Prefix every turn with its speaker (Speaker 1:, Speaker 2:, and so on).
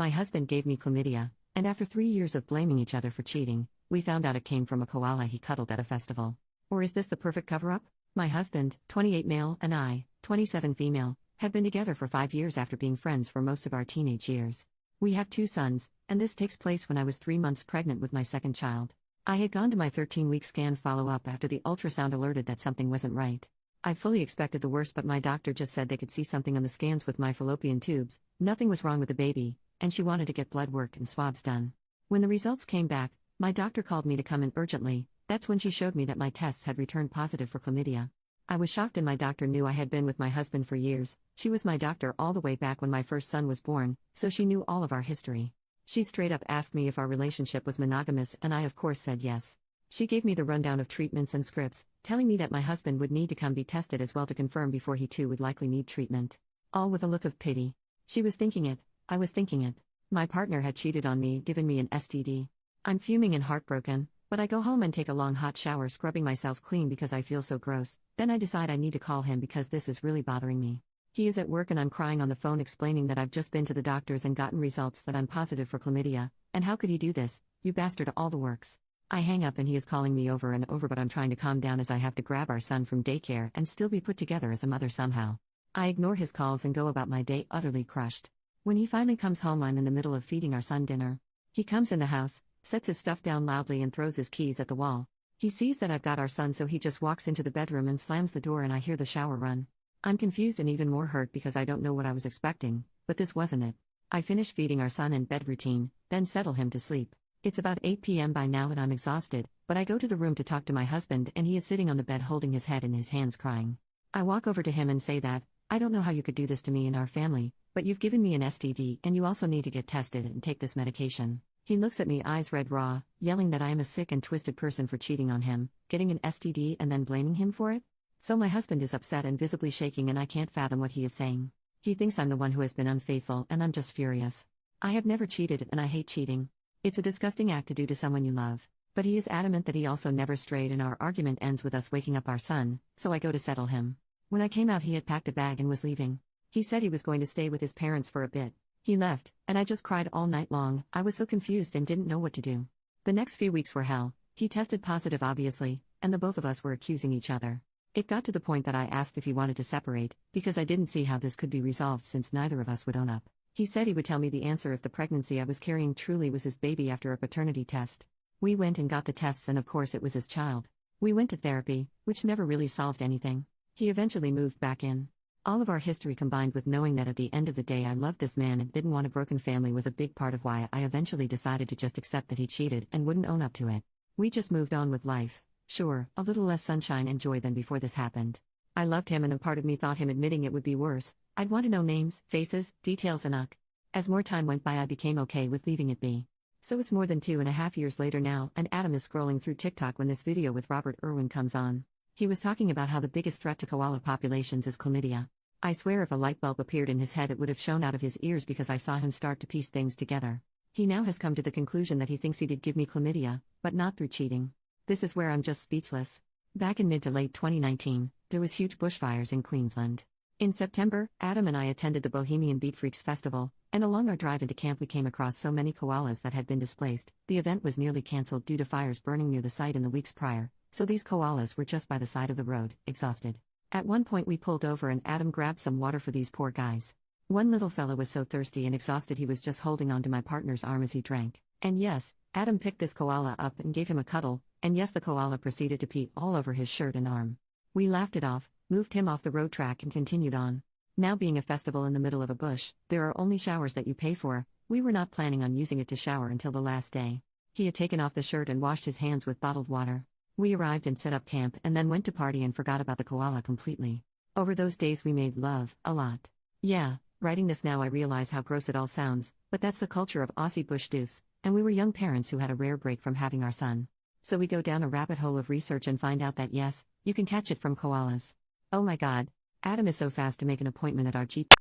Speaker 1: My husband gave me chlamydia, and after 3 years of blaming each other for cheating, we found out it came from a koala he cuddled at a festival. Or is this the perfect cover-up? My husband, 28 male, and I, 27 female, have been together for 5 years after being friends for most of our teenage years. We have 2 sons, and this takes place when I was 3 months pregnant with my second child. I had gone to my 13-week scan follow-up after the ultrasound alerted that something wasn't right. I fully expected the worst, but my doctor just said they could see something on the scans with my fallopian tubes, nothing was wrong with the baby, and she wanted to get blood work and swabs done. When the results came back, my doctor called me to come in urgently. That's when she showed me that my tests had returned positive for chlamydia. I was shocked, and my doctor knew I had been with my husband for years. She was my doctor all the way back when my first son was born, so she knew all of our history. She straight up asked me if our relationship was monogamous, and I of course said yes. She gave me the rundown of treatments and scripts, telling me that my husband would need to come be tested as well to confirm before he too would likely need treatment. All with a look of pity. She was thinking it, I was thinking it. My partner had cheated on me, given me an STD. I'm fuming and heartbroken, but I go home and take a long hot shower, scrubbing myself clean because I feel so gross. Then I decide I need to call him because this is really bothering me. He is at work and I'm crying on the phone explaining that I've just been to the doctors and gotten results that I'm positive for chlamydia, and how could he do this, you bastard, all the works. I hang up and he is calling me over and over, but I'm trying to calm down as I have to grab our son from daycare and still be put together as a mother somehow. I ignore his calls and go about my day utterly crushed. When he finally comes home, I'm in the middle of feeding our son dinner. He comes in the house, sets his stuff down loudly and throws his keys at the wall. He sees that I've got our son, so he just walks into the bedroom and slams the door, and I hear the shower run. I'm confused and even more hurt because I don't know what I was expecting, but this wasn't it. I finish feeding our son and bed routine, then settle him to sleep. It's about 8 p.m. by now and I'm exhausted, but I go to the room to talk to my husband and he is sitting on the bed holding his head in his hands crying. I walk over to him and say that, I don't know how you could do this to me and our family, but you've given me an STD and you also need to get tested and take this medication. He looks at me, eyes red raw, yelling that I am a sick and twisted person for cheating on him, getting an STD and then blaming him for it. So my husband is upset and visibly shaking, and I can't fathom what he is saying. He thinks I'm the one who has been unfaithful, and I'm just furious. I have never cheated and I hate cheating. It's a disgusting act to do to someone you love. But he is adamant that he also never strayed, and our argument ends with us waking up our son, so I go to settle him. When I came out, he had packed a bag and was leaving. He said he was going to stay with his parents for a bit. He left, and I just cried all night long. I was so confused and didn't know what to do. The next few weeks were hell. He tested positive obviously, and the both of us were accusing each other. It got to the point that I asked if he wanted to separate, because I didn't see how this could be resolved since neither of us would own up. He said he would tell me the answer if the pregnancy I was carrying truly was his baby after a paternity test. We went and got the tests, and of course it was his child. We went to therapy, which never really solved anything. He eventually moved back in. All of our history combined with knowing that at the end of the day I loved this man and didn't want a broken family was a big part of why I eventually decided to just accept that he cheated and wouldn't own up to it. We just moved on with life. Sure, a little less sunshine and joy than before this happened. I loved him, and a part of me thought him admitting it would be worse. I'd want to know names, faces, details, and As more time went by, I became okay with leaving it be. So it's more than 2.5 years later now, and Adam is scrolling through TikTok when this video with Robert Irwin comes on. He was talking about how the biggest threat to koala populations is chlamydia. I swear if a light bulb appeared in his head it would have shone out of his ears because I saw him start to piece things together. He now has come to the conclusion that he thinks he did give me chlamydia, but not through cheating. This is where I'm just speechless. Back in mid to late 2019, there was huge bushfires in Queensland. In September, Adam and I attended the Bohemian Beat Freaks Festival, and along our drive into camp we came across so many koalas that had been displaced. The event was nearly cancelled due to fires burning near the site in the weeks prior, so these koalas were just by the side of the road, exhausted. At one point we pulled over and Adam grabbed some water for these poor guys. One little fella was so thirsty and exhausted he was just holding on to my partner's arm as he drank. And yes, Adam picked this koala up and gave him a cuddle, and yes, the koala proceeded to pee all over his shirt and arm. We laughed it off, moved him off the road track and continued on. Now being a festival in the middle of a bush, there are only showers that you pay for. We were not planning on using it to shower until the last day. He had taken off the shirt and washed his hands with bottled water. We arrived and set up camp and then went to party and forgot about the koala completely. Over those days we made love, a lot. Yeah, writing this now I realize how gross it all sounds, but that's the culture of Aussie bush doofs, and we were young parents who had a rare break from having our son. So we go down a rabbit hole of research and find out that yes, you can catch it from koalas. Oh my god. Adam is so fast to make an appointment at our Jeep.